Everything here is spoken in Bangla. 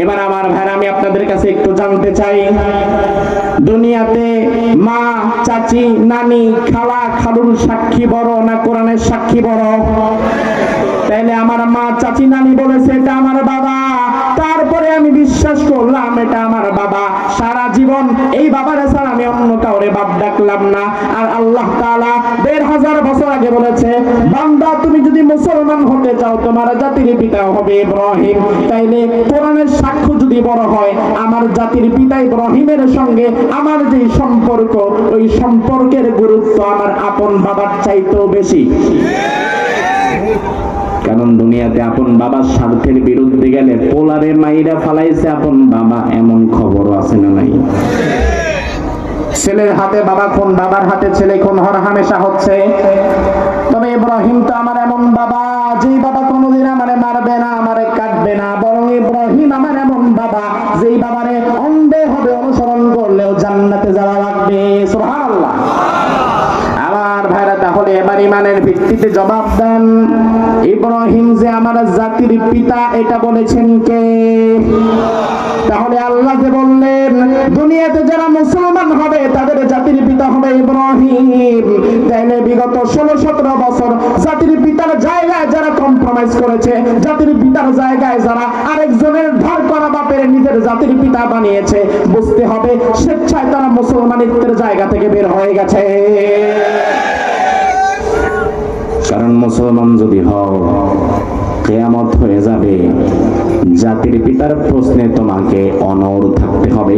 এবার আমার ভাইরা, আমি আপনাদের কাছে একটু জানতে চাই, দুনিয়াতে মা, চাচি, নানি, খালা, খালুর সাক্ষী বড় না কোরআনের সাক্ষী বড়? তাইলে আমার মা, চাচি, নানি বলেছে এটা আমার বাবা, তারপরে আমি বিশ্বাস করলাম এটা আমার বাবা, সারা জীবন এই বাবারে ছাড়া আমি অন্য কাউরে বাপ ডাকলাম না। আর আল্লাহ তাআলা ১৫০০ বছর আগে বলেছে, বান্দা তুমি যদি মুসলমান হতে চাও তোমার জাতির পিতা হবে ইব্রাহিম। তাইলে কোরআনের সাক্ষ্য যদি বড় হয়, আমার জাতির পিতা ইব্রাহিমের সঙ্গে আমার যে সম্পর্ক, ওই সম্পর্কের গুরুত্ব আমার আপন বাবার চাইতেও বেশি। কারণ দুনিয়াতে আপন বাবার স্বার্থের বিরুদ্ধে গেলে পোলারে মাইরা ফালাইছে আপন বাবা, এমন খবরও আছে না নাই? ছেলের হাতে বাবা খুন, বাবার হাতে ছেলে খুন হর হামেশা হচ্ছে। তবে ইব্রাহিম তো আমার এমন বাবা, যেই বাবা কোনোদিন আমারে মারবে না, আমারে কাটবে না, বরং ইব্রাহিম আমার এমন বাবা যেই বাবারে অন্ধে হবে অনুসরণ করলেও জান্নাতে যাওয়া লাগবে। সুবহানাল্লাহ। আমার ভাইরা, তাহলে এবার ইমানের ভিত্তিতে জবাব দেন, ইব্রাহিম যে আমার জাতির পিতা এটা বলেছেন কে? তাহলে আল্লাহ যে বললেন দুনিয়াতে যারা মুসলমান হবে তাদের জাতির পিতা হবে ইব্রাহিম, তাইলে বিগত ১৬-১৭ বছর জাতির পিতার জায়গায় যারা কম্প্রোমাইজ করেছে, জাতির পিতার জায়গায় যারা আরেকজনের ধার করা বাপের নিজের জাতির পিতা বানিয়েছে, বুঝতে হবে স্বেচ্ছায় তারা মুসলমানিত্বের জায়গা থেকে বের হয়ে গেছে। কারণ মুসলমান যদি হও, কিয়ামত হয়ে যাবে, জাতির পিতার প্রশ্নে তোমাকে অনড় থাকতে হবে।